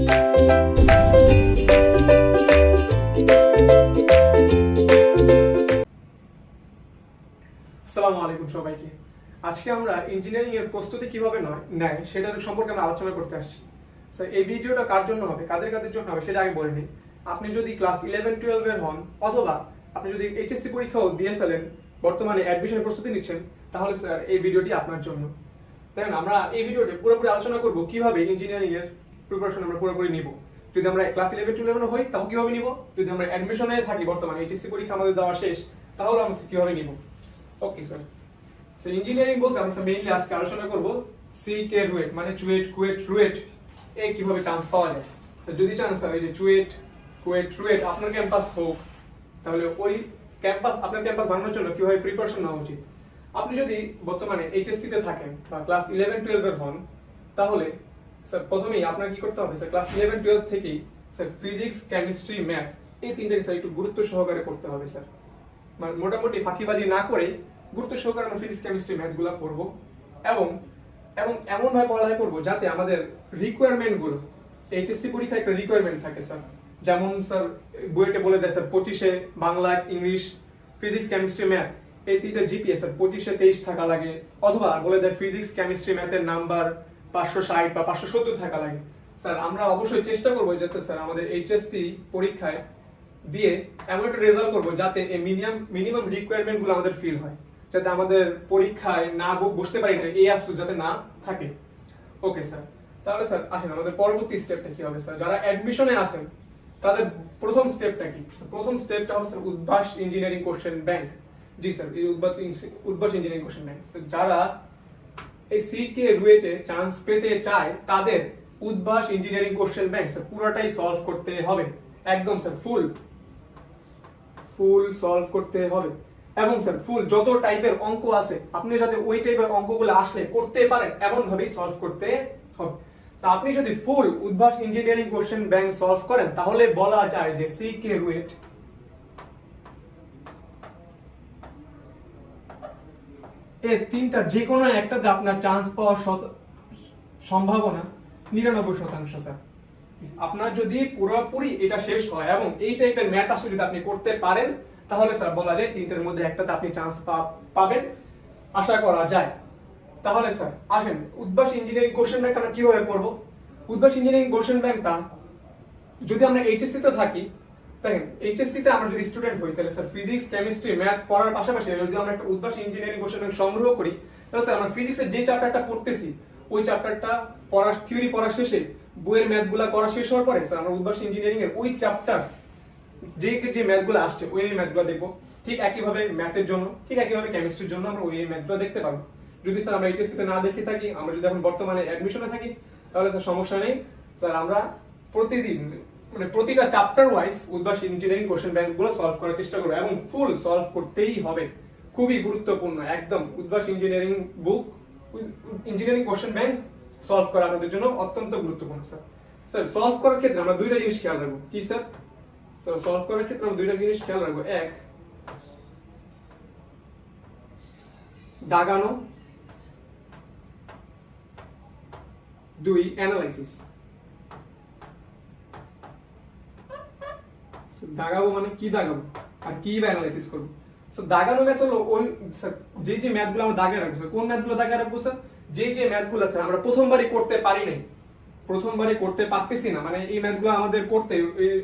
আসসালামু আলাইকুম সবাইকে। আজকে আমরা ইঞ্জিনিয়ারিং এর প্রস্তুতি কিভাবে নেয় সেটার সম্পর্কে আমরা আলোচনা করতে আসছি। স্যার এই ভিডিওটা কার জন্য হবে, কাদের কাদের জন্য হবে সেটা আগে বলে নিই। আপনি যদি ক্লাস 11-12 এর হন অথবা আপনি যদি এইচএসসি পরীক্ষাও দিয়ে ফেলেন, বর্তমানে অ্যাডমিশনের প্রস্তুতি নিচ্ছেন, তাহলে স্যার এই ভিডিওটি আপনার জন্য। দেখেন আমরা এই ভিডিওতে পুরোপুরি আলোচনা করব কিভাবে ইঞ্জিনিয়ারিং এর প্রিপারেশন আমরা পুরোপুরি নিব। যদি আমরা ক্লাস 11-12 হই তাহলে কিভাবে নিব, যদি আমরা অ্যাডমিশনে থাকি বর্তমানে এইচএসসি পরীক্ষা আমাদের দেওয়া শেষ, তাহলে আমরা কিভাবে নিব। ওকে স্যার, ইঞ্জিনিয়ারিং বলতে আমরা মেইনলি আজকে আলোচনা করব সিকে রুয়েট মানে চুয়েট কুয়েট রুয়েট এ কিভাবে চান্স পাওয়া যায়। যদি চান স্যার এই যে চুয়েট কুয়েট রুয়েট আপনার ক্যাম্পাস হোক, তাহলে ওই ক্যাম্পাস আপনার ক্যাম্পাস বানানোর জন্য কিভাবে প্রিপারেশন নেওয়া উচিত। আপনি যদি বর্তমানে এইচএসসি তে থাকেন বা ক্লাস 11-12 এর হন, তাহলে স্যার প্রথমেই আপনার কি করতে হবে, স্যার ক্লাস 11-12 থেকেই স্যার ফিজিক্স কেমিস্ট্রি ম্যাথ এই তিনটাকে স্যার একটু গুরুত্ব সহকারে পড়তে হবে স্যার। মানে মোটামুটি ফাঁকিবাজি না করে গুরুত্ব সহকারে আমরা ফিজিক্স কেমিস্ট্রি ম্যাথ গুলো পড়বো এবং এবং এমন ভাবে পড়ালেখা করবো যাতে আমাদের রিকোয়ারমেন্ট গুলো, এইচএসসি পরীক্ষায় একটা রিকোয়ারমেন্ট থাকে স্যার। যেমন স্যার বইতে বলে দেয় স্যার 25-এ Bangla, English, physics chemistry math এই তিনটা জিপিএ স্যার 25-এ 23 থাকা লাগে, অথবা বলে দেয় ফিজিক্স কেমিস্ট্রি ম্যাথের নাম্বার 560 বা 570 থাকা লাগে। স্যার আমরা অবশ্যই চেষ্টা করবো যাতে স্যার আমাদের এইচএসসি পরীক্ষায় দিয়ে এমন একটা রেজাল্ট করবো যাতে এই মিনিমাম রিকোয়ারমেন্ট গুলো আমাদের ফিল হয়, যাতে আমাদের পরীক্ষায় না বসতে পারি না এই আফসোস যাতে না থাকে। ওকে স্যার, তাহলে স্যার আসেন আমাদের পরবর্তী স্টেপটা কি হবে স্যার। যারা অ্যাডমিশনে আছেন তাদের প্রথম স্টেপটা কি? প্রথম স্টেপটা হবে sir Udvash engineering question bank. জি স্যার, এই উদ্ভাস ইঞ্জিনিয়ারিং কোশ্চেন ব্যাংক। যারা এই সিকে রুয়েটে চান্স পেতে চায় তাদের Udvash engineering question bank sir পুরোটাই সলভ করতে হবে, একদম স্যার ফুল সলভ করতে হবে। এবং স্যার ফুল যত টাইপের অঙ্ক আছে আপনি যাতে ওই টাইপের অঙ্কগুলো আসলে করতে পারেন এমন ভাবেই সলভ করতে হবে। আপনি যদি full Udvash engineering question bank solve করেন তাহলে বলা যায় যে সিকে রুয়েট এই তিনটা যে কোনো একটাতে আপনার চান্স পাওয়ার সম্ভাবনা 99% স্যার। আপনার যদি পুরোপুরি এটা শেষ হয় এবং এই টাইপের ম্যাথ আসলে যদি আপনি করতে পারেন তাহলে স্যার বলা যায় তিনটার মধ্যে একটাতে আপনি চান্স পাবেন, আশা করা যায়। তাহলে স্যার আসেন উদ্ভাস ইঞ্জিনিয়ারিং কোশ্চেন ব্যাংক আমরা কিভাবে পড়বো। উদ্ভাস ইঞ্জিনিয়ারিং কোশ্চেন ব্যাংকটা যদি আমরা এইচএসসি তে থাকি, দেখেন এইচএসসি তে আমরা যদি স্টুডেন্ট হই তাহলে স্যার ফিজিক্স কেমিস্ট্রি ম্যাথ পড়ার পাশাপাশি যদি আমরা একটা উদ্ভাস ইঞ্জিনিয়ারিং কোশ্চেন ব্যাংক সংগ্রহ করি, তাহলে স্যার আমরা ফিজিক্সের যে চ্যাপ্টারটা পড়তেছি ওই চ্যাপ্টারটা পড়ার থিওরি পড়া শেষে বইয়ের ম্যাথগুলা করা শেষ হওয়ার পরে স্যার আমরা উদ্ভাস ইঞ্জিনিয়ারিং এর ওই চ্যাপ্টার যে ম্যাথগুলো আসছে ওই ম্যাথগুলো দেখবো। ঠিক একইভাবে ম্যাথের জন্য, ঠিক একইভাবে কেমিস্ট্রির জন্য আমরা ওই ম্যাথগুলো দেখতে পারবো। যদি স্যার আমরা এইচএসসি তে না দেখে থাকি, আমরা যদি এখন বর্তমানে অ্যাডমিশনে থাকি, তাহলে স্যার সমস্যা নেই। স্যার আমরা প্রতিদিন মানে প্রতিটা chapter wise Udvash engineering question ব্যাংকগুলো সলভ করার চেষ্টা করবো এবং ফুল সলভ করতেই হবে। খুবই গুরুত্বপূর্ণ, একদম উদ্ভাস ইঞ্জিনিয়ারিং বুক ইঞ্জিনিয়ারিং কোশ্চেন ব্যাংক সলভ করা আমাদের জন্য অত্যন্ত গুরুত্বপূর্ণ স্যার। স্যার সলভ করার ক্ষেত্রে আমরা দুইটা জিনিস খেয়াল রাখবো। কি স্যার? স্যার সলভ করার ক্ষেত্রে আমরা দুইটা জিনিস খেয়াল রাখবো। এক, দাগানো, দুই অ্যানালাইসিস। দাগাবো মানে কি দাগাবো আর কি বা অ্যানালাইসিস করবো। স্যার দাগানো ম্যাথ হলো ওই স্যার যে ম্যাথগুলো আমরা দাগে রাখবো। স্যার কোন ম্যাথগুলো দাগে রাখবো স্যার? যে ম্যাথগুলো স্যার আমরা প্রথমবারই করতে পারি নাই, প্রথমবারই করতে পারতেছি না, মানে এই ম্যাথগুলো আমাদের করতে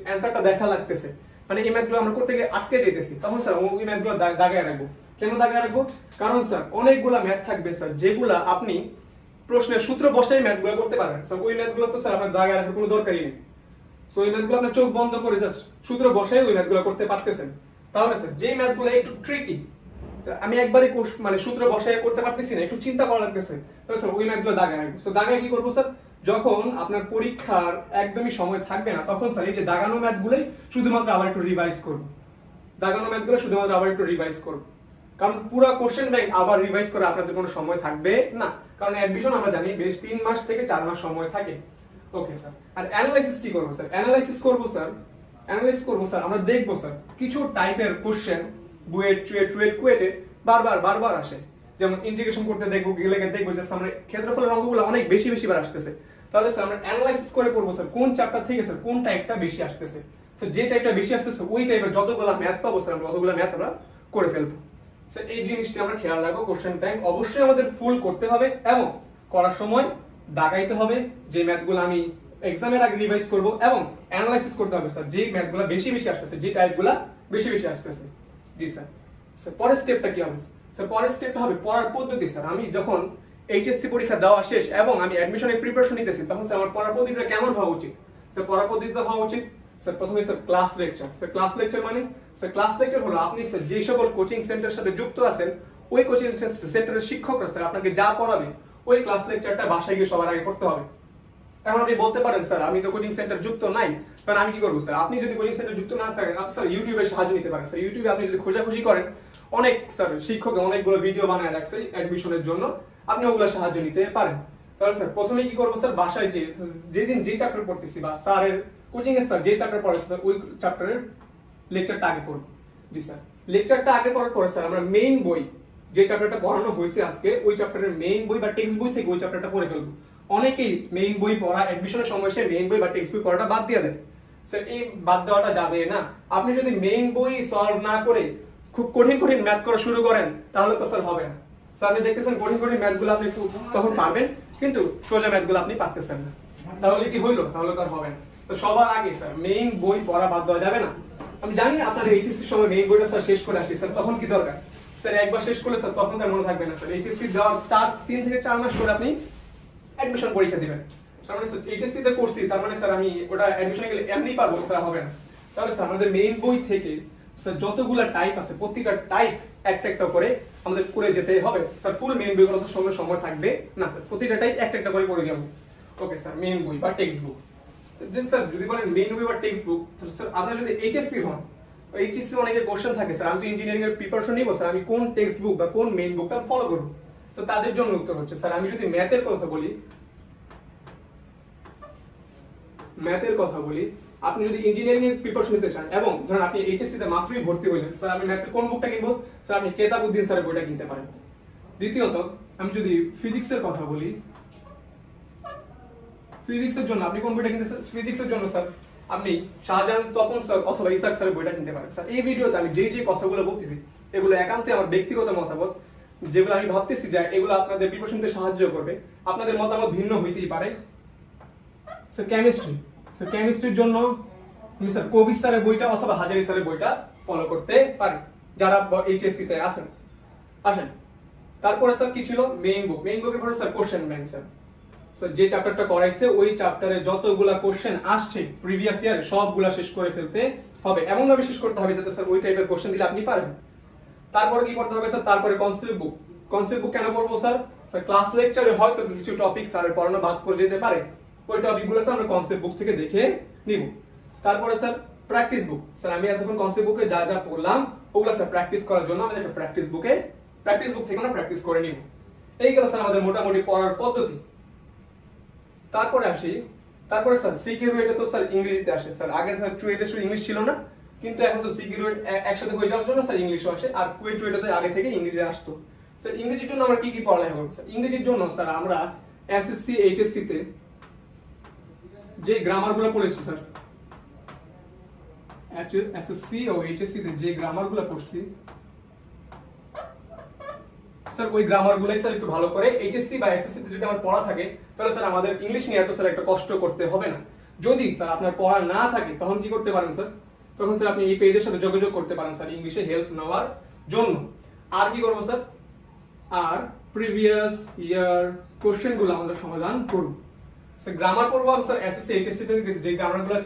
অ্যানসারটা দেখা লাগতেছে, মানে এই ম্যাথগুলো আমরা করতে গিয়ে আটকে যেতেছি, তখন স্যার ওই ম্যাথগুলো দাগায় রাখবো। কেন দাগায় রাখবো? কারণ স্যার অনেকগুলা ম্যাথ থাকবে স্যার যেগুলা আপনি প্রশ্নের সূত্র বসাই ম্যাথগুলো করতে পারবেন। স্যার ওই ম্যাথগুলো তো স্যার আপনার দাগায় রাখার কোনো দরকারই নেই। সো এই ম্যাথগুলো আপনার চোখ বন্ধ করে জাস্ট সূত্র বসাই ওই ম্যাথগুলো করতে পারতেছেন। তাহলে স্যার যে ম্যাথগুলো একটু ট্রিকি, আমি একবারই মানে সূত্র বসাই করতে পারতেছি না, একটু চিন্তা করা লাগতেছে, তাহলে স্যার ওই ম্যাথগুলো দাগায় রাখবো। সো দাগায় কি করবো স্যার? যখন আপনার পরীক্ষার একদমই সময় থাকবে না তখন স্যার এই যে দাগানো ম্যাথগুলোই শুধুমাত্র আবার একটু রিভাইজ করব। দাগানো ম্যাথগুলো শুধুমাত্র আবার একটু রিভাইজ করব, কারণ পুরো কোশ্চেন ব্যাংক আবার রিভাইজ করে আপনাদের কোনো সময় থাকবে না, কারণ অ্যাডমিশন আমরা জানি বেশ 3 মাস থেকে 4 মাস সময় থাকে। ওকে স্যার, আর অ্যানালাইসিস কি করব স্যার? অ্যানালাইসিস করব স্যার আমরা দেখবো স্যার কিছু টাইপের কোশ্চেন বুয়েট চুয়েট কুয়েটে বারবার আসে। যেমন ইন্টিগ্রেশন করতে দেখবো, গেলে দেখবো যে সামনে ক্ষেত্রফলের অঙ্কগুলো অনেক বেশি বার আসতেছে। তাহলে স্যার আমরা অ্যানালাইসিস করে পড়বো স্যার কোন চ্যাপ্টার থেকে স্যার কোন টাইপটা বেশি আসতেছে। স্যার যে টাইপটা বেশি আসতেছে ওই টাইপের যতগুলো ম্যাথ পাবো স্যার আমরা ততগুলো ম্যাথ আমরা করে ফেলবো। স্যার এই জিনিসটি আমরা খেয়াল রাখবো, কোশ্চেন ব্যাংক অবশ্যই আমাদের ফুল করতে হবে এবং করার সময় দাগাইতে হবে যে ম্যাথগুলো আমি এক্সামের আগে রিভাইজ করব এবং অ্যানালাইসিস করতে হবে স্যার যে ম্যাথগুলো বেশি বেশি আসতেছে, যে টাইপগুলো বেশি বেশি আসতেছে। জি স্যার। স্যার পরের স্টেপটা কি হবে? স্যার পরের স্টেপটা হবে পড়ার পদ্ধতি। স্যার আমি যখন এইচএসসি পরীক্ষা দেওয়া শেষ এবং আমি অ্যাডমিশনের প্রিপারেশন নিতেছি তখন স্যার আমার পড়ার পদ্ধতিটা কেমন হওয়া উচিত? স্যার পড়ার পদ্ধতিটা হওয়া উচিত স্যার প্রথমে sir class lecture. Sir class lecture মানে স্যার ক্লাস লেকচার হলো আপনি স্যার যে সকল কোচিং সেন্টারের সাথে যুক্ত আছেন ওই কোচিং সেন্টারের শিক্ষকরা স্যার আপনাকে যা পড়াবে ওই ক্লাস লেকচারটা বাসায় গিয়ে সবার আগে পড়তে হবে। এখন আপনি বলতে পারেন স্যার আমি তো কোচিং সেন্টার যুক্ত নাই, কারণ আমি কি করবো স্যার? আপনি যদি কোচিং সেন্টার যুক্ত না থাকেন আপনি স্যার ইউটিউবে সাহায্য নিতে পারেন। স্যার ইউটিউবে আপনি যদি খোঁজাখুঁজি করেন অনেক স্যার শিক্ষক অনেকগুলো ভিডিও বানায় রাখছে অ্যাডমিশনের জন্য, আপনি ওগুলো সাহায্য নিতে পারেন। তাহলে স্যার প্রথমে কি করবো স্যার বাসায় যেদিন যে চ্যাপ্টার পড়তেছি বা স্যারের কোচিং এর স্যার যে চ্যাপ্টার পড়াচ্ছে স্যার ওই চ্যাপ্টারের লেকচারটা আগে পড়বো। জি স্যার। লেকচারটা আগে পড়ার পরে স্যার আমরা মেইন বই যে চ্যাপ্টারটা পড়ানো হয়েছে আজকে ওই চ্যাপ্টারের মেইন বই বা টেক্সট বই থেকে ওই চ্যাপ্টারটা পড়ে ফেলবো। অনেকেই মেইন বই পড়া অ্যাডমিশনের সময় সে মেইন বই বা টেক্সট বই পড়াটা বাদ দিয়ে দেয়। স্যার এই বাদ দেওয়াটা যাবে না। আপনি যদি মেইন বই সলভ না করে খুব কঠিন কঠিন ম্যাথ করা শুরু করেন তাহলে তো স্যার হবে না। স্যার আপনি দেখতেছেন কঠিন কঠিন ম্যাথগুলো আপনি তখন পারবেন কিন্তু সোজা ম্যাথগুলো আপনি পারতেছেন না, তাহলে কি হইলো? তাহলে তো আর হবে না। তো সবার আগে স্যার মেইন বই পড়া বাদ দেওয়া যাবে না। আমি জানি আপনাদের এইচএসসি সময় মেইন বইটা স্যার শেষ করে আসি স্যার, তখন কি দরকার স্যার? একবার শেষ করলে স্যার তখন তার মনে থাকবে না স্যার। এইচএসসি দেওয়ার 3 থেকে 4 মাস পরে আপনি অ্যাডমিশন পরীক্ষা দিবেন। তার মানে স্যার এইচএসসি তে করছি তার মানে স্যার আমি ওটা অ্যাডমিশনে গেলে এমনি পারবো স্যার? হবে না। তাহলে স্যার আমাদের মেইন বই থেকে স্যার যতগুলা টাইপ আছে প্রত্যেকটা টাইপ একটা একটা করে আমাদের করে যেতে হবে স্যার। ফুল মেইন বইগুলো তো সময় থাকবে না স্যার, প্রতিটা টাইপ একটা একটা করে পড়ে যাবো। Okay sir. মেইন বই বা টেক্সট বুক যে স্যার যদি বলেন মেইন বই বা টেক্সট বুক তাহলে স্যার আপনারা যদি এইচএসসি হন, এইচএসসি অনেকে কোশ্চেন থাকে স্যার আমি তো ইঞ্জিনিয়ারিং এর প্রিপারেশন নিব স্যার আমি কোন টেক্সট বুক বা কোন মেইন বুকটা ফলো করব? স্যার তাদের জন্য উত্তর হচ্ছে স্যার আমি যদি ম্যাথের কথা বলি আপনি যদি ইঞ্জিনিয়ারিং এর প্রিপারেশন নিতে চান এবং ধরেন আপনি এইচএসসি তে মাত্রই ভর্তি হইলেন স্যার আমি ম্যাথের কোন বুকটা কিনবো? স্যার আপনি কেতাবউদ্দিন স্যারের বইটা কিনতে পারেন। দ্বিতীয়ত আমি যদি ফিজিক্সের কথা বলি, ফিজিক্সের জন্য আপনি কোন বইটা কিনতে? স্যার ফিজিক্সের জন্য স্যার আপনি শাহজাহান তপন স্যার অথবা ইসাক স্যারের বইটা কিনতে পারেন। স্যার এই ভিডিওতে আমি যে যে কথাগুলো বলতেছি এগুলো একান্তই আমার ব্যক্তিগত মতামত, যেগুলো আমি ভাবতেছি যে এগুলো আপনাদের প্রিপারেশন নিতে সাহায্য করবে। আপনাদের মতামত ভিন্ন হইতেই পারে। স্যার কেমিস্ট্রির জন্য আমি স্যার কবির স্যারের বইটা অথবা হাজারি স্যারের বইটা ফলো করতে পারি যারা এইচএসসি তে আসেন। আসেন তারপরে স্যার কি ছিল? মেইন বুকের পরে স্যার কোশ্চেন ব্যাংক। স্যার যে চ্যাপ্টারটা করাইছে ওই চ্যাপ্টারে যতগুলা কোশ্চেন আসছে প্রিভিয়াস ইয়ারে সবগুলা শেষ করে ফেলতে হবে, এমন ভাবে শেষ করতে হবে যাতে স্যার ওই টাইপের কোশ্চেন দিলে আপনি পারবেন। তারপরে কি করতে হবে স্যার? তারপরে কনসেপ্ট বুক কেন পড়বো স্যার? স্যার ক্লাস লেকচারে হয়তো কিছু টপিক স্যারের পড়ানো বাদ করে যেতে পারে, ওই টপিকগুলো স্যার আমরা কনসেপ্ট বুক থেকে দেখে নিব। তারপরে স্যার প্র্যাকটিস বুক। স্যার আমি এতক্ষণ কনসেপ্ট বুকে যা যা পড়লাম ওগুলো স্যার প্র্যাকটিস করার জন্য আমাদের একটা প্র্যাকটিস বুক থেকে আমরা প্র্যাকটিস করে নিব। এই গেল স্যার আমাদের মোটামুটি পড়ার পদ্ধতি। তারপরে স্যার সিকিউ রুয়েটে তো স্যার ইংরেজিতে আসে স্যার। আগে স্যার টুয়েটে শুধু ইংলিশ ছিল না, কিন্তু এখন স্যার সিকিউ রুয়েট একসাথে হয়ে যাওয়ার জন্য স্যার ইংলিশও আসে, আর টুয়েটে তো আগে থেকে ইংরেজি আসতো। স্যার ইংরেজির জন্য আমরা কি কি পড়ালেখা করব? স্যার ইংরেজির জন্য স্যার আমরা এসএসসি এইচএসসি তে যে গ্রামারগুলো পড়েছি স্যার, এসএসসি ও এইচএসসি তে যে গ্রামারগুলো পড়ছি স্যার ওই গ্রামারগুলোই স্যার একটু ভালো করে এইচএসসি বা এসএসসি তে যদি আমার পড়া থাকে তাহলে স্যার আমাদের ইংলিশ নিয়ে এত স্যার একটা কষ্ট করতে হবে না। যদি স্যার আপনার পড়া না থাকে তখন কি করতে পারেন স্যার? তখন স্যার আপনি এই পেজের সাথে যোগাযোগ করতে পারেন স্যার ইংলিশে হেল্প নেওয়ার জন্য। আর কি করবো স্যার? আর প্রিভিয়াস ইয়ার কোশ্চেনগুলো আমরা সমাধান করব। স্যার গ্রামার পড়বো আমি স্যার এসএসসি এইচএসসি তে যে গ্রামারগুলো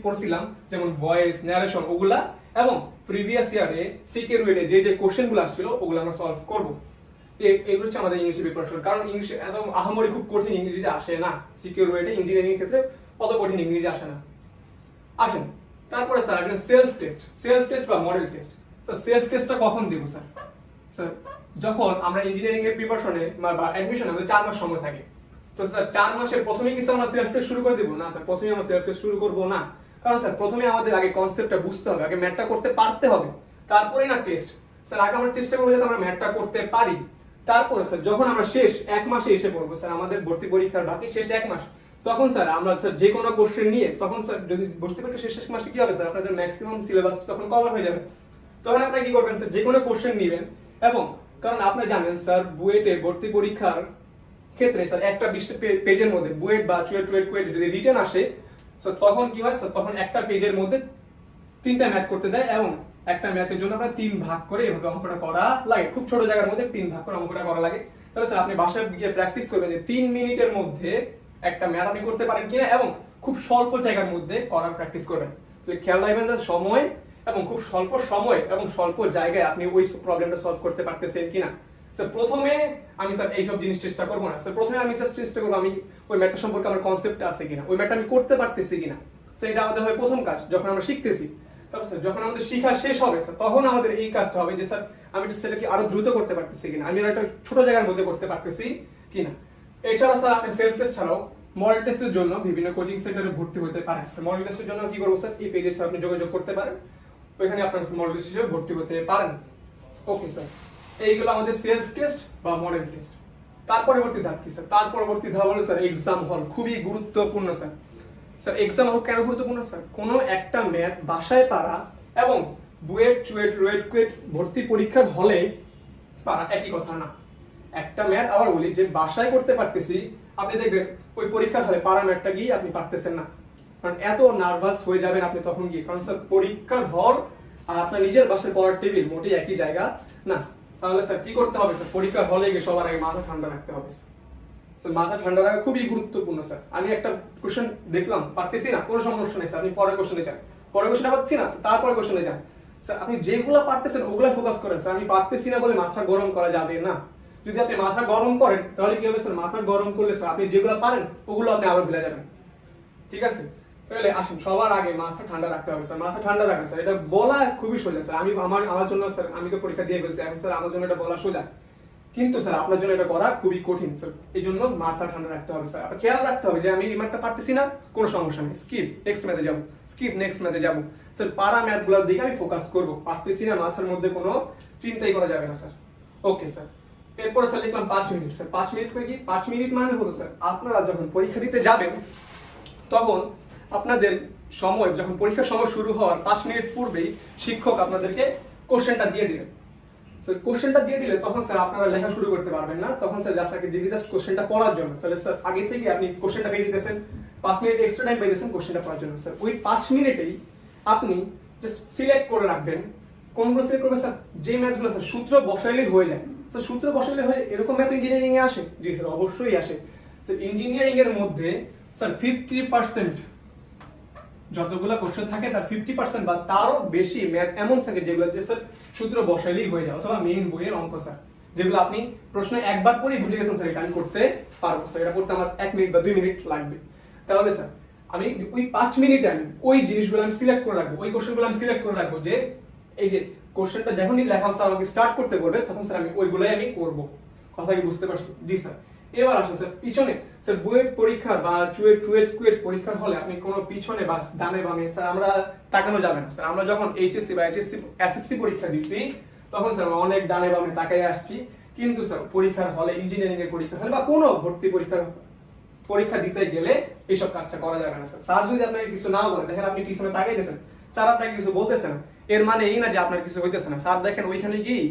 পড়ছিলাম যেমন ভয়েস ন্যারেশন ওগুলা, এবং প্রিভিয়াস ইয়ারে সিকে রুয়েটে যে কোশ্চেনগুলো আসছিল ওগুলো আমরা সলভ করব। এগুলো হচ্ছে আমাদের ইংলিশে প্রিপারেশন, কারণ ইংলিশে একদম আহামরি খুব কঠিন ইংরেজিতে আসে না। সিকিউ রুয়েটে ইঞ্জিনিয়ারিং এর ক্ষেত্রে অত কঠিন ইংরেজি আসে না। আসেন তারপরে স্যার আসেন সেলফ টেস্ট বা মডেল টেস্ট। তো সেলফ টেস্টটা কখন দেব স্যার? স্যার যখন আমরা ইঞ্জিনিয়ারিং এর প্রিপারেশনে বা অ্যাডমিশনে আমাদের 4 মাস সময় থাকে, তো স্যার 4 মাসের প্রথমেই কি স্যার আমরা সেলফ টেস্ট শুরু করে দেব? না স্যার, প্রথমে আমরা সেলফ টেস্ট শুরু করব না। কারণ স্যার প্রথমে আমাদের আগে কনসেপ্টটা বুঝতে হবে, আগে ম্যাথটা করতে পারতে হবে, তারপরে না টেস্ট। স্যার আগে আমরা চেষ্টা করব যাতে আমরা ম্যাথটা করতে পারি, তারপরে স্যার যখন আমরা শেষ 1 মাসে এসে পড়বো স্যার আমাদের ভর্তি পরীক্ষার বাকি শেষ 1 মাস, তখন স্যার আমরা স্যার যে কোনো কোশ্চেন নিয়ে তখন স্যার যদি ভর্তি পরীক্ষা শেষ মাসে কি হবে স্যার আপনাদের ম্যাক্সিমাম সিলেবাস তখন কভার হয়ে যাবে। তখন আপনারা কি করবেন স্যার যে কোনো কোশ্চেন নেবেন, এবং কারণ আপনি জানেন স্যার বুয়েটে ভর্তি পরীক্ষার ক্ষেত্রে স্যার একটা 20 পেজের মধ্যে বুয়েট বা কুয়েট যদি রিটেন আসে স্যার তখন কি হয় স্যার তখন একটা পেজের মধ্যে 3টা ম্যাথ করতে দেয়, এবং একটা ম্যাথের জন্য আপনার 3 ভাগ করে এভাবে অঙ্কটা করা লাগে। খুব ছোট জায়গার মধ্যে 3 ভাগ করে অঙ্কটা করা লাগে। তাহলে স্যার আপনি বাসায় গিয়ে প্র্যাকটিস করবেন যে 3 মিনিটের মধ্যে একটা ম্যাথ আপনি করতে পারেন কিনা, এবং খুব স্বল্প জায়গার মধ্যে করার প্র্যাকটিস করবেন। তাহলে খেয়াল রাখবেন যে সময় এবং খুব স্বল্প সময় এবং স্বল্প জায়গায় আপনি ওই প্রবলেমটা সলভ করতে পারতেছেন কিনা। স্যার প্রথমে আমি স্যার এইসব জিনিস চেষ্টা করবো না স্যার, প্রথমে আমি জাস্ট চেষ্টা করবো আমি ওই ম্যাথটা সম্পর্কে আমার কনসেপ্ট আছে কিনা, ওই ম্যাথটা আমি করতে পারতেছি কিনা। স্যার এটা আমাদের হয় প্রথম কাজ যখন আমরা শিখতেছি। তারপর স্যার যখন আমাদের শিক্ষা শেষ হবে স্যার তখন আমাদের এই কাজটা হবে যে স্যার আমি সেটাকে আরো দ্রুত করতে পারতেছি কিনা, আমি একটা ছোট জায়গার মধ্যে করতে পারতেছি কিনা। এছাড়া স্যার আপনি সেলফ টেস্ট ছাড়াও মডেল টেস্টের জন্য বিভিন্ন কোচিং সেন্টারে ভর্তি হতে পারেন। স্যার মডেল টেস্টের জন্য কি করবো স্যার, এই পেজের সাথে আপনি যোগাযোগ করতে পারেন, ওইখানে আপনার মডেল টেস্ট হিসেবে ভর্তি হতে পারেন। ওকে স্যার, এইগুলো আমাদের সেলফ টেস্ট বা মডেল টেস্ট। তার পরবর্তী ধাপ কি স্যার, তার পরবর্তী ধাপ হলো স্যার এক্সাম হল। খুবই গুরুত্বপূর্ণ স্যার। স্যার এক্সাম হল কেন গুরুত্বপূর্ণ স্যার, কোনো একটা ম্যাথ বাসায় পারা এবং বুয়েট কুয়েট ভর্তি পরীক্ষার হলে পারা একই কথা না। একটা ম্যাথ আবার বলি যে বাসায় করতে পারতেছি, আপনি দেখবেন ওই পরীক্ষার হলে পারা ম্যাথটা গিয়ে আপনি পারতেছেন না, কারণ এত নার্ভাস হয়ে যাবেন আপনি তখন গিয়ে। কারণ স্যার পরীক্ষার হল আর আপনার নিজের বাসায় পড়ার টেবিল মোটেই একই জায়গা না। তাহলে স্যার কি করতে হবে স্যার, পরীক্ষার হলে গিয়ে সবার আগে মাথা ঠান্ডা রাখতে হবে স্যার। মাথা ঠান্ডা রাখা খুবই গুরুত্বপূর্ণ স্যার। আমি একটা কোশ্চেন দেখলাম পারতেছি না, কোনো সমস্যা নেই স্যার, আপনি পরের কোশ্চেনে যান। পরের কোশ্চেনে পাচ্ছি না, তারপরে কোশ্চেনে যান স্যার। আপনি যেগুলো পারতেছেন ওগুলা ফোকাস করেন স্যার। আমি পারতেছি না বলে মাথা গরম করা যাবে না। যদি আপনি মাথা গরম করেন তাহলে কি হবে স্যার, মাথা গরম করলে স্যার আপনি যেগুলো পারেন ওগুলো আপনি আবার ভুলে যাবেন। ঠিক আছে, তাহলে আসেন সবার আগে মাথা ঠান্ডা রাখতে হবে স্যার। মাথা ঠান্ডা রাখা স্যার, এটা বলা খুবই সোজা স্যার। আমি আমার জন্য স্যার, আমি তো পরীক্ষা দিয়ে ফেলছি, এখন স্যার আমার জন্য এটা বলা সোজা, কিন্তু স্যার আপনার জন্য এটা করা খুবই কঠিন স্যার। এই জন্য মাথা ঠান্ডা রাখতে হবে স্যার। আপনার খেয়াল রাখতে হবে যে আমি এই ম্যাথটা পারতেছি না, কোনো সমস্যা নেই, স্কিপ নেক্সট ম্যাথে যাবো, স্কিপ নেক্সট ম্যাথে যাবো স্যার। পারা ম্যাথগুলোর দিকে আমি ফোকাস করবো, পারতেছি না মাথার মধ্যে কোনো চিন্তাই করা যাবে না স্যার। ওকে স্যার, এরপর স্যার লিখলাম 5 মিনিট স্যার। 5 মিনিট করে কি, 5 মিনিট মানে হলো স্যার আপনারা যখন পরীক্ষা দিতে যাবেন তখন আপনাদের সময়, যখন পরীক্ষার সময় শুরু হওয়ার 5 মিনিট পূর্বেই শিক্ষক আপনাদেরকে কোশ্চেনটা দিয়ে দিবেন। স্যার কোশ্চেনটা দিয়ে দিলে তখন স্যার আপনারা লেখা শুরু করতে পারবেন না, তখন স্যার আপনাকে জাস্ট কোশ্চেনটা পড়ার জন্য। তাহলে স্যার আগে থেকে আপনি কোশ্চেনটা পেয়ে দিতেছেন, 5 মিনিট এক্সট্রা টাইম পেয়ে দিতেছেন কোশ্চেনটা পড়ার জন্য স্যার। ওই 5 মিনিটেই আপনি জাস্ট সিলেক্ট করে রাখবেন। কোনগুলো সিলেক্ট করবেন স্যার, যে ম্যাথগুলো স্যার সূত্র বসাইলেই হয়ে যায় স্যার। সূত্র বসাইলে হয়ে এরকম ম্যাথ ইঞ্জিনিয়ারিং এ আসে? জি স্যার, অবশ্যই আসে স্যার। ইঞ্জিনিয়ারিং এর মধ্যে স্যার 50% যতগুলো কোশ্চেন থাকে তার 50% বা তারও বেশি ম্যাথ এমন থাকে যেগুলো যে স্যার সূত্র বসাইলেই হয়ে যায়, অথবা মেইন বইয়ের অঙ্ক স্যার, যেগুলো আপনি প্রশ্ন একবার পরেই বুঝে গেছেন স্যার এটা আমি করতে পারবো স্যার, এটা করতে আমার 1 মিনিট বা 2 মিনিট লাগবে। তাহলে স্যার আমি ওই 5 মিনিটে আমি ওই জিনিসগুলো আমি সিলেক্ট করে রাখবো, ওই কোশ্চেনগুলো আমি সিলেক্ট করে রাখবো, যে এই যে কোশ্চেনটা যখনই লেখা স্যার আমাকে স্টার্ট করতে বলবে তখন স্যার আমি ওইগুলোই আমি করব। কথা কি বুঝতে পারছো? জি স্যার। এবার আসেন স্যার পিছনে, স্যার বুয়েট পরীক্ষা বা কুয়েট পরীক্ষার হলে আপনি কোনো পিছনে বা ডানে বামে স্যার আমরা তাকানো যাবে না স্যার। আমরা যখন এইচএসসি বা এসএসসি পরীক্ষা দিছি তখন স্যার আমরা অনেক ডানে বামে তাকাই আসছি, কিন্তু স্যার পরীক্ষার হলে, ইঞ্জিনিয়ারিং এর পরীক্ষা হলে বা কোনো ভর্তি পরীক্ষা দিতে গেলে এইসব কাজটা করা যাবে না স্যার। স্যার যদি আপনাকে কিছু না বলে, দেখেন আপনি পিছনে তাকাইতেছেন, স্যার আপনাকে কিছু বলতেছে না, এর মানে এই না যে আপনার কিছু হইতেছে না। স্যার দেখেন ওইখানে গিয়ে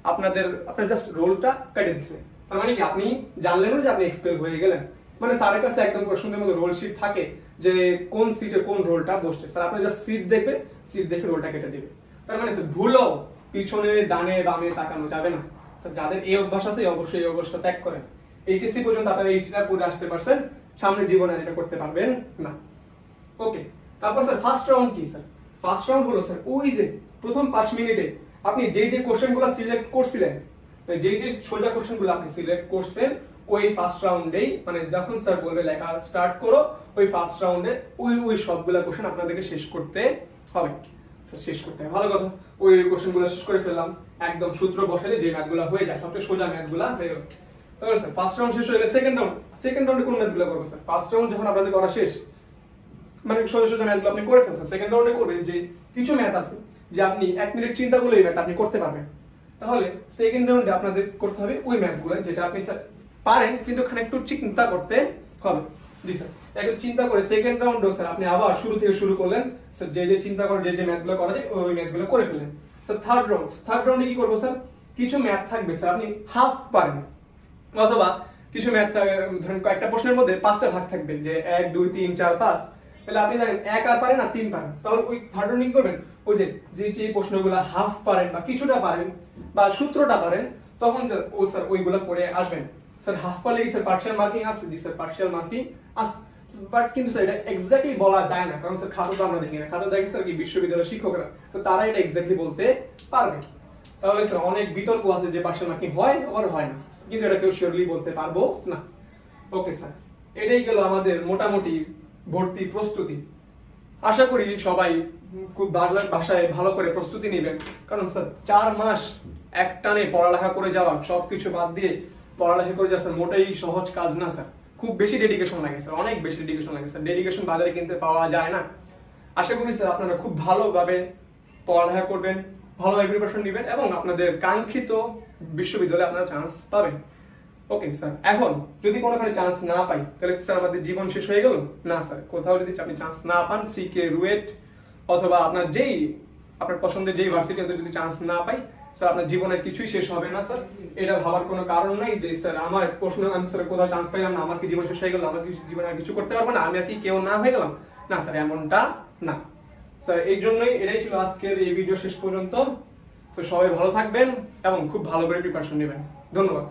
আপনার জাস্ট রোলটা কেটে দিছে, তার মানে কি আপনি জানলেন না যে আপনি এক্সপেল হয়ে গেলেন। মানে স্যারের কাছে একদম প্রশ্নের মধ্যে রোল শিট থাকে যে কোন সিটে কোন রোলটা বসছে, স্যার আপনি জাস্ট সিট দেখবে, সিট দেখে রোলটা কেটে দিবে। তার মানে স্যার ভুলও পিছনে ডানে বামে তাকানো যাবে না স্যার। যাদের এই অভ্যাস আছে অবশ্যই এই অভ্যাসটা ত্যাগ করেন। এইচএসসি পর্যন্ত আপনারা এইটা করে আসতে পারছেন, সামনের জীবনে এটা করতে পারবেন না। ওকে, তারপর স্যার ফার্স্ট রাউন্ড কি স্যার? ফার্স্ট রাউন্ড হলো স্যার ওই যে প্রথম 5 মিনিটে আপনি যে কোশ্চেনগুলো সিলেক্ট করছিলেন, যে সোজা কোশ্চেনগুলো আপনি সিলেক্ট করছেন ওই ফার্স্ট রাউন্ডেই, মানে যখন স্যার বলবে লেখা স্টার্ট করো ওই ফার্স্ট রাউন্ডে ওই সবগুলা কোশ্চেন আপনাদেরকে শেষ করতে হবে স্যার। শেষ করতে হবে, ভালো কথা। ওই কোশ্চেনগুলো শেষ করে ফেললাম, একদম সূত্র বসালে যে ম্যাথগুলো হয়ে যায়, সবচেয়ে সোজা ম্যাথগুলো হয়ে গেল। তাহলে স্যার ফার্স্ট রাউন্ড শেষ হয়ে গেলে সেকেন্ড রাউন্ডে কোন ম্যাথগুলো করবো স্যার? ফার্স্ট রাউন্ড যখন আপনাদের করা শেষ, মানে সোজা ম্যাথগুলো আপনি করে ফেলছেন, সেকেন্ড রাউন্ডে করবেন যে কিছু ম্যাথ আছে যে আপনি 1 মিনিট চিন্তা করলে এই ম্যাথটা আপনি করতে পারবেন। তাহলে সেকেন্ড রাউন্ডে আপনাদের করতে হবে ওই ম্যাথগুলো যেটা আপনি স্যার পারেন কিন্তু এখানে একটু চিন্তা করতে হবে। জি স্যার, একটু চিন্তা করে সেকেন্ড রাউন্ডও স্যার আপনি আবার শুরু থেকে শুরু করলেন স্যার, যে চিন্তা করে যে ম্যাথগুলো করা যায় ওই ম্যাথগুলো করে ফেলেন স্যার। থার্ড রাউন্ডে কি করবো স্যার, কিছু ম্যাথ থাকবে স্যার আপনি হাফ পারেন, অথবা কিছু ম্যাথ ধরেন কয়েকটা প্রশ্নের মধ্যে 5টা ভাগ থাকবে, যে 1 2 3 4 5, তাহলে আপনি দেখেন 1 আর পারেন না 3 পারেন, তাহলে ওই থার্ড রাউন্ড কি করবেন, ওই যে প্রশ্নগুলো হাফ পারেন বা কিছুটা পারেন বা সূত্রটা পারেন, তখন ও স্যার ওইগুলো করে আসবেন স্যার। হাফ পারলে কি স্যার পার্শিয়াল মার্কিং আছে? জি স্যার, পার্শিয়াল মার্কিং আছে, বাট কিন্তু স্যার এটা এক্স্যাক্টলি বলা যায় না, কারণ স্যার খাতা তো আমরা দেখি না, খাতা দেখি স্যার কি বিশ্ববিদ্যালয়ের শিক্ষকরা, তো তারা এটা এক্স্যাক্টলি বলতে পারবে। তাহলে স্যার অনেক বিতর্ক আছে যে পার্শিয়াল মার্কিং হয় আবার হয় না, কিন্তু এটা কেউ শিওরলি বলতে পারবো না। ওকে স্যার, এটাই গেল আমাদের মোটামুটি ভর্তি প্রস্তুতি। আশা করি সবাই খুব বাসায় ভালো করে প্রস্তুতি নেবেন, কারণ স্যার 4 মাস একটানে পড়ালেখা করে যাওয়া, সবকিছু বাদ দিয়ে পড়ালেখা করে যাওয়া স্যার মোটেই সহজ কাজ না স্যার, খুব বেশি ডেডিকেশন লাগে স্যার, অনেক বেশি ডেডিকেশন লাগে স্যার, ডেডিকেশন বাজারে কিনতে পাওয়া যায় না। আশা করি স্যার আপনারা খুব ভালোভাবে পড়ালেখা করবেন, ভালোভাবে প্রিপারেশন নেবেন এবং আপনাদের কাঙ্ক্ষিত বিশ্ববিদ্যালয়ে আপনারা চান্স পাবেন। ওকে স্যার, এখন যদি কোনোখানে চান্স না পাই তাহলে স্যার আমাদের জীবন শেষ হয়ে গেল না স্যার। কোথাও যদি আপনি চান্স না পান, সিকে, রুয়েট অথবা আপনার পছন্দের যেই ভার্সিটিতে যদি চান্স না পাই স্যার, আপনার জীবনের কিছুই শেষ হবে না স্যার। এটা ভাবার কোনো কারণ নাই যে স্যার আমার প্রশ্ন আমি স্যার কোথাও চান্স পাইলাম না, আমার কি জীবন শেষ হয়ে গেল, আমার কি জীবনে আর কিছু করতে পারবো না, আমি আর কি কেউ না হয়ে গেলাম, না স্যার, এমনটা না স্যার। এই জন্যই এটাই ছিল আজকের এই ভিডিও শেষ পর্যন্ত। তো সবাই ভালো থাকবেন এবং খুব ভালো করে প্রিপারেশন নেবেন। ধন্যবাদ।